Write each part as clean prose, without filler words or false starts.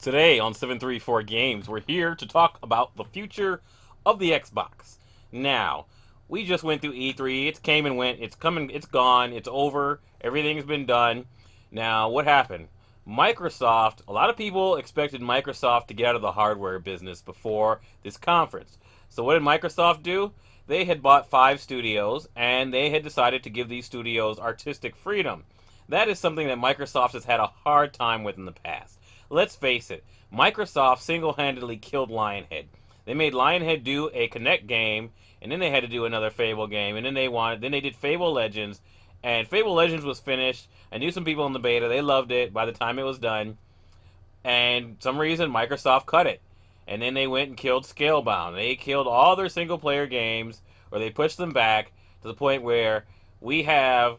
Today on 734 Games, we're here to talk about the future of the Xbox. Now, we just went through E3. It came and went. It's coming. It's gone. It's over. Everything's been done. Now, what happened? Microsoft, a lot of people expected Microsoft to get out of the hardware business before this conference. So, what did Microsoft do? They had bought 5 studios and they had decided to give these studios artistic freedom. That is something that Microsoft has had a hard time with in the past. Let's face it, Microsoft single-handedly killed Lionhead. They made Lionhead do a Kinect game, and then they had to do another Fable game, and then they did Fable Legends, and Fable Legends was finished. I knew some people in the beta, they loved it by the time it was done, and some reason Microsoft cut it. And then they went and killed Scalebound. They killed all their single-player games, or they pushed them back to the point where we have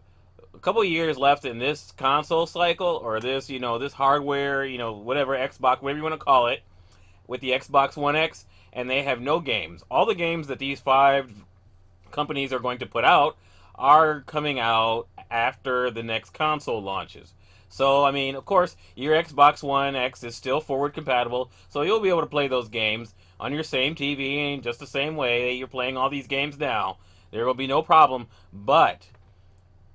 a couple of years left in this console cycle, or this, this hardware, whatever, Xbox, whatever you want to call it, with the Xbox One X, and they have no games. All the games that these 5 companies are going to put out are coming out after the next console launches. So, I mean, of course, your Xbox One X is still forward compatible, so you'll be able to play those games on your same TV in just the same way that you're playing all these games now. There will be no problem, but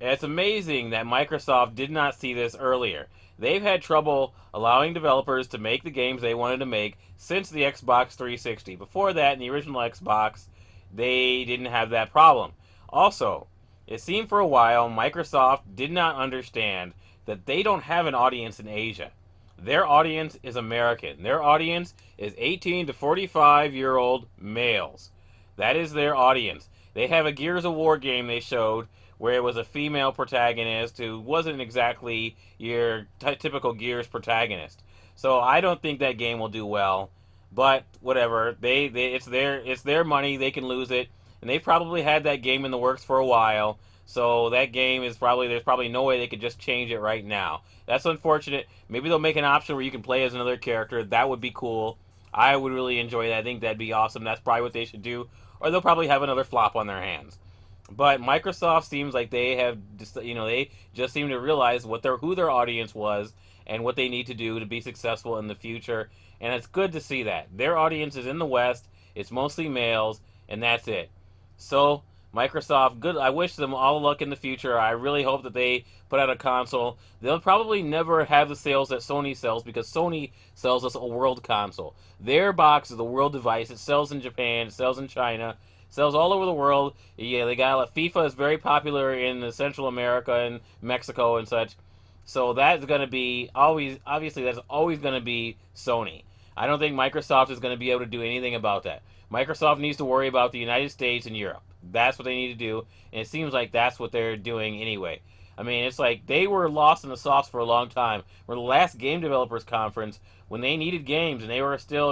it's amazing that Microsoft did not see this earlier. They've had trouble allowing developers to make the games they wanted to make since the Xbox 360. Before that, in the original Xbox, they didn't have that problem. Also, it seemed for a while Microsoft did not understand that they don't have an audience in Asia. Their audience is American. Their audience is 18 to 45-year-old males. That is their audience. They have a Gears of War game they showed where it was a female protagonist who wasn't exactly your typical Gears protagonist. So I don't think that game will do well. But whatever, it's their money. They can lose it, and they probably had that game in the works for a while. So that game is there's probably no way they could just change it right now. That's unfortunate. Maybe they'll make an option where you can play as another character. That would be cool. I would really enjoy that. I think that'd be awesome. That's probably what they should do. Or they'll probably have another flop on their hands. But Microsoft seems like they have just, they just seem to realize who their audience was and what they need to do to be successful in the future. And it's good to see that. Their audience is in the West. It's mostly males, and that's it. So, Microsoft, good. I wish them all luck in the future. I really hope that they put out a console. They'll probably never have the sales that Sony sells because Sony sells us a world console. Their box is a world device. It sells in Japan. It sells in China. Sells all over the world. Yeah, they got FIFA is very popular in Central America and Mexico and such. So that's going to be always, obviously, that's always going to be Sony. I don't think Microsoft is going to be able to do anything about that. Microsoft needs to worry about the United States and Europe. That's what they need to do, and it seems like that's what they're doing anyway. I mean, it's like they were lost in the sauce for a long time. We're the last game developers conference when they needed games and they were still,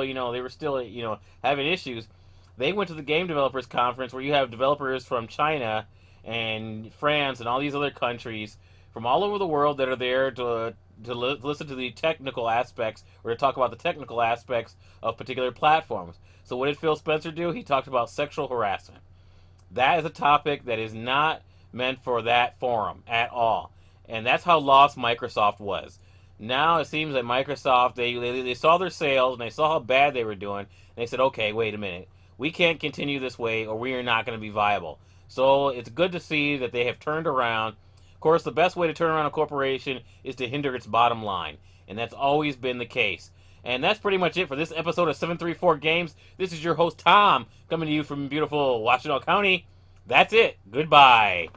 having issues. They went to the game developers conference where you have developers from China and France and all these other countries from all over the world that are there to listen to the technical aspects or to talk about the technical aspects of particular platforms. So what did Phil Spencer do? He talked about sexual harassment. That is a topic that is not meant for that forum at all. And that's how lost Microsoft was. Now it seems that Microsoft, they saw their sales and they saw how bad they were doing. And they said, okay, wait a minute. We can't continue this way or we are not going to be viable. So it's good to see that they have turned around. Of course, the best way to turn around a corporation is to hinder its bottom line. And that's always been the case. And that's pretty much it for this episode of 734 Games. This is your host, Tom, coming to you from beautiful Washtenaw County. That's it. Goodbye.